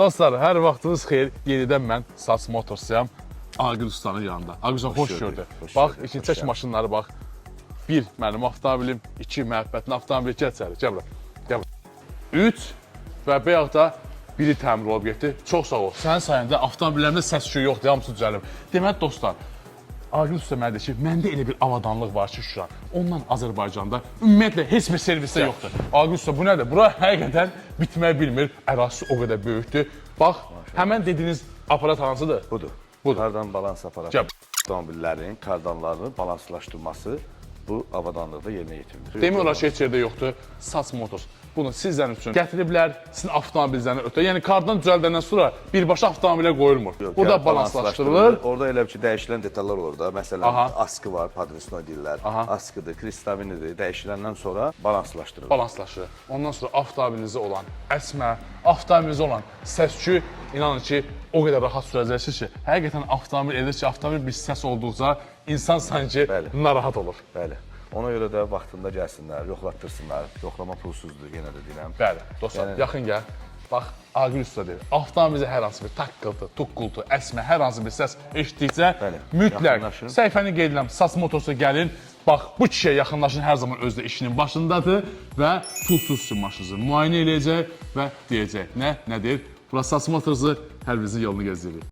Dostlar, hər vaxtınız xeyir. Yenidən mən SAS Motors'yam. Aqil Ustanın yanında. Aqil Usta, xoş gördük. Bax, ikinci çək maşınları bax. Bir, mənim avtomobilim. İki, məhəbbətin avtomobili. Gəl çəri, gəl bura. Gəl bura. Üç və bəyək da biri təmir olub getdi. Çox sağ ol. Sənin sayəndə avtomobillərimdə səs-küy yoxdur, hamısı düzəlib. Deməli, dostlar, Aqil Usta mənə deyir ki, məndə elə bir avadanlıq var ki, Şuşa. Ondan Azərbaycanda ümumiyyətlə heç bir servisdə yoxdur. Aqil Usta, bu nədir? Bura həqiqətən bitmək bilmir. Ərazisi o qədər böyükdür. Bax, həmən dediyiniz aparat hansıdır? Budur. Budur. Kardan balans aparatı. Gəl. Avtomobillərin kardanlarını balanslaşdırması bu avadanlıqda yerinə yetirilir. Demək olar ki, heç yerdə yoxdur. SAS Motors. Bunu sizdən üçün gətiriblər, sizin avtomobilinizdən ötə. Yəni, kardan düzəldəndən sonra birbaşa avtomobilə qoyulmur. Burada balanslaşdırılır. Orada elə ki, dəyişilən detallar olur da. Məsələn, askı var, padresnoy deyirlər. Askıdır, kristalinidir. Dəyişiləndən sonra balanslaşdırılır. Balanslaşır. Ondan sonra avtomobilinizə olan əsmə, avtomobilinizə olan səs-küy, inanın ki, o qədər rahat sürəcəksiniz ki, həqiqətən avtomobil edir ki, avtomobil bir səs olduqca insan sanki narahat olur. Bəli. Ona görə də vaxtında gəlsinlər, yoxlatdırsınlar. Yoxlama pulsuzdur, yenə də deyirəm. Bəli, dostlar, yaxın gəl. Bax, Aqil Usta deyir, avtomobilizə hər hansı bir taqqıltı, tuqqultu, əsmə, hər hansı bir səs eşitdikcə mütləq səhifəni qeyd edirəm, SAS Motorsa gəlin. Bax, bu kişiyə yaxınlaşın, hər zaman özü də işinin başındadır və pulsuz sizin maşınızı müayinə eləyəcək və deyəcək, nədir? Burası SAS Motorsu, hər birinizin yolunu gözləyirik.